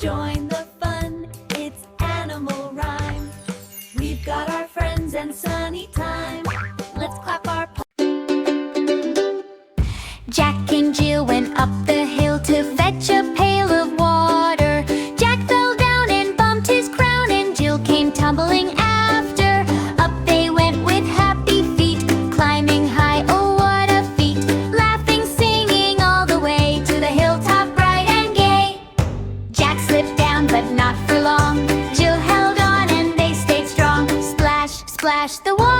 Join the fun, it's animal rhyme. We've got our friends and sunny time. Let's clap our Jack and Jill went up the hill to fetch a pail of water. Jack fell down and bumped his crown, and Jill came tumbling after. Up they went with happy feet, climbing high, oh what a feat. Laughing, singing all the way to the hilltop bright and gay. Jack slipped down but not for long. Jill held on and they stayed strong. Splash, splash, the water